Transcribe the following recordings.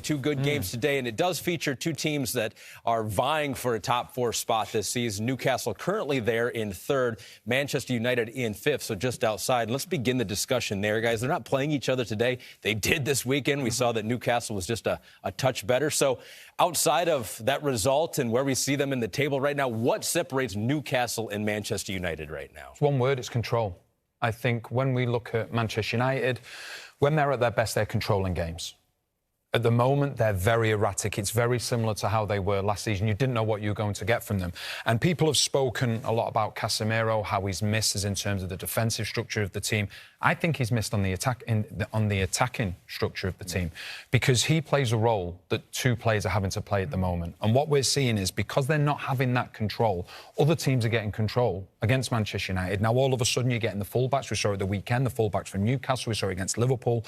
Two good games today, and it does feature two teams that are vying for a top four spot this season. Newcastle currently there in third, Manchester United in fifth, so just outside. Let's begin the discussion there, guys. They're not playing each other today. They did this weekend. We saw that Newcastle was just a touch better. So outside of that result and where we see them in the table right now, what separates Newcastle and Manchester United right now? It's one word, it's control. I think when we look at Manchester United, when they're at their best, they're controlling games. At the moment, they're very erratic. It's very similar to how they were last season. You didn't know what you were going to get from them. And people have spoken a lot about Casemiro, how he's missed in terms of the defensive structure of the team. I think he's missed on the attacking structure of the team, because he plays a role that two players are having to play at the moment. And what we're seeing is, because they're not having that control, other teams are getting control against Manchester United. Now, all of a sudden, you're getting the fullbacks. We saw it the weekend, the fullbacks from Newcastle. We saw it against Liverpool.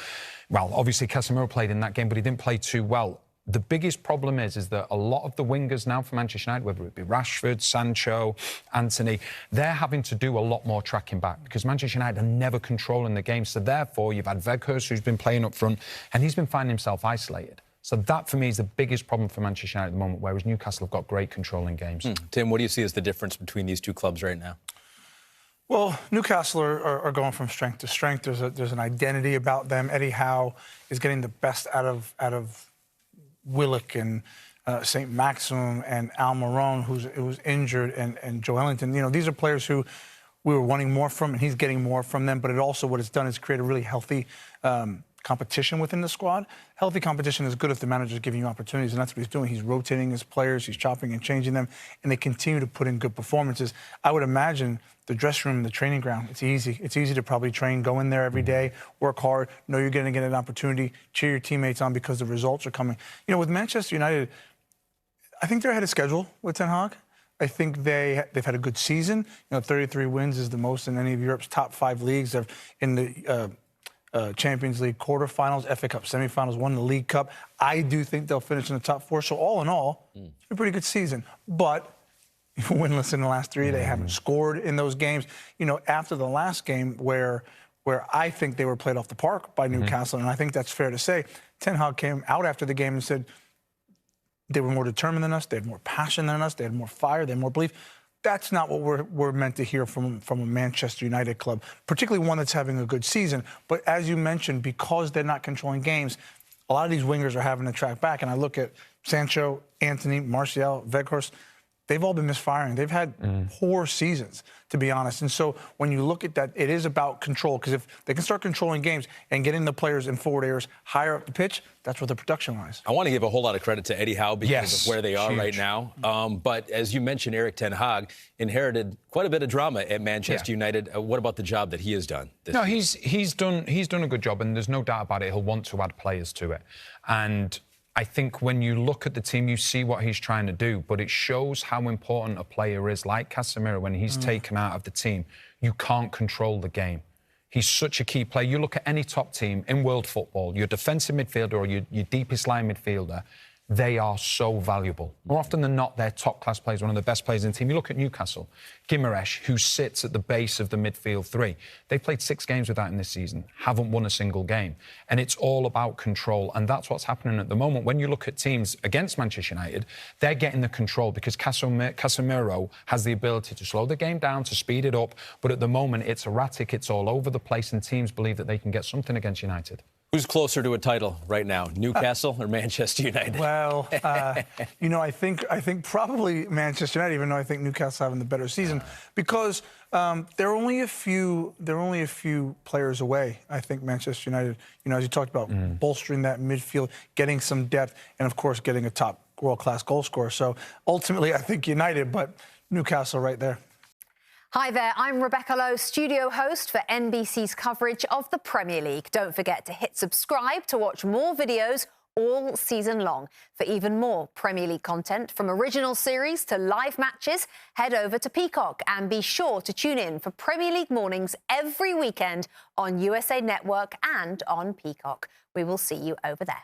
Well, obviously, Casemiro played in that game, but he didn't play too well. The biggest problem is that a lot of the wingers now for Manchester United, whether it be Rashford, Sancho, Anthony, they're having to do a lot more tracking back, because Manchester United are never controlling the game. So therefore, you've had Weghorst, who's been playing up front, and he's been finding himself isolated. So that, for me, is the biggest problem for Manchester United at the moment, whereas Newcastle have got great control in games. Tim, what do you see as the difference between these two clubs right now? Well, Newcastle are going from strength to strength. There's an identity about them. Eddie Howe is getting the best out of Willock and St. Maximum and Almiron, who's injured, and Joe Ellington. You know, these are players who we were wanting more from, and he's getting more from them. But it also, what it's done is create a really healthy competition within the squad. Healthy competition is good if the manager's giving you opportunities, and that's what he's doing. He's rotating his players, he's chopping and changing them, and they continue to put in good performances. I would imagine the dressing room, the training ground, it's easy. It's easy to probably train, go in there every day, work hard, know you're going to get an opportunity, cheer your teammates on because the results are coming. You know, with Manchester United, I think they're ahead of schedule with Ten Hag. I think they've had a good season. You know, 33 wins is the most in any of Europe's top 5 leagues. They're in the Champions League quarterfinals, FA Cup semifinals, won the League Cup. I do think they'll finish in the top 4. So all in all, it's a pretty good season. But winless in the last 3, they haven't scored in those games. You know, after the last game where I think they were played off the park by Newcastle, and I think that's fair to say, Ten Hag came out after the game and said they were more determined than us, they had more passion than us, they had more fire, they had more belief. That's not what we're meant to hear from a Manchester United club, particularly one that's having a good season. But as you mentioned, because they're not controlling games, a lot of these wingers are having to track back. And I look at Sancho, Anthony, Martial, Weghorst. They've all been misfiring. They've had poor seasons, to be honest. And so when you look at that, it is about control. Because if they can start controlling games and getting the players in forward areas higher up the pitch, that's where the production lies. I want to give a whole lot of credit to Eddie Howe because of where they are right now. But as you mentioned, Erik ten Hag inherited quite a bit of drama at Manchester United. What about the job that he has done? No, he's done a good job, and there's no doubt about it. He'll want to add players to it. And I think when you look at the team, you see what he's trying to do, but it shows how important a player is. Like Casemiro, when he's taken out of the team, you can't control the game. He's such a key player. You look at any top team in world football, your defensive midfielder or your deepest line midfielder, they are so valuable. More often than not, they're top-class players, one of the best players in the team. You look at Newcastle, Guimaraes, who sits at the base of the midfield 3. They played 6 games without him this season, haven't won a single game. And it's all about control, and that's what's happening at the moment. When you look at teams against Manchester United, they're getting the control because Casemiro has the ability to slow the game down, to speed it up. But at the moment, it's erratic, it's all over the place, and teams believe that they can get something against United. Who's closer to a title right now, Newcastle or Manchester United? Well, you know, I think probably Manchester United, even though I think Newcastle having the better season, because they're only a few players away. I think Manchester United, you know, as you talked about, bolstering that midfield, getting some depth, and of course getting a top world-class goal scorer. So ultimately, I think United, but Newcastle right there. Hi there, I'm Rebecca Lowe, studio host for NBC's coverage of the Premier League. Don't forget to hit subscribe to watch more videos all season long. For even more Premier League content, from original series to live matches, head over to Peacock and be sure to tune in for Premier League mornings every weekend on USA Network and on Peacock. We will see you over there.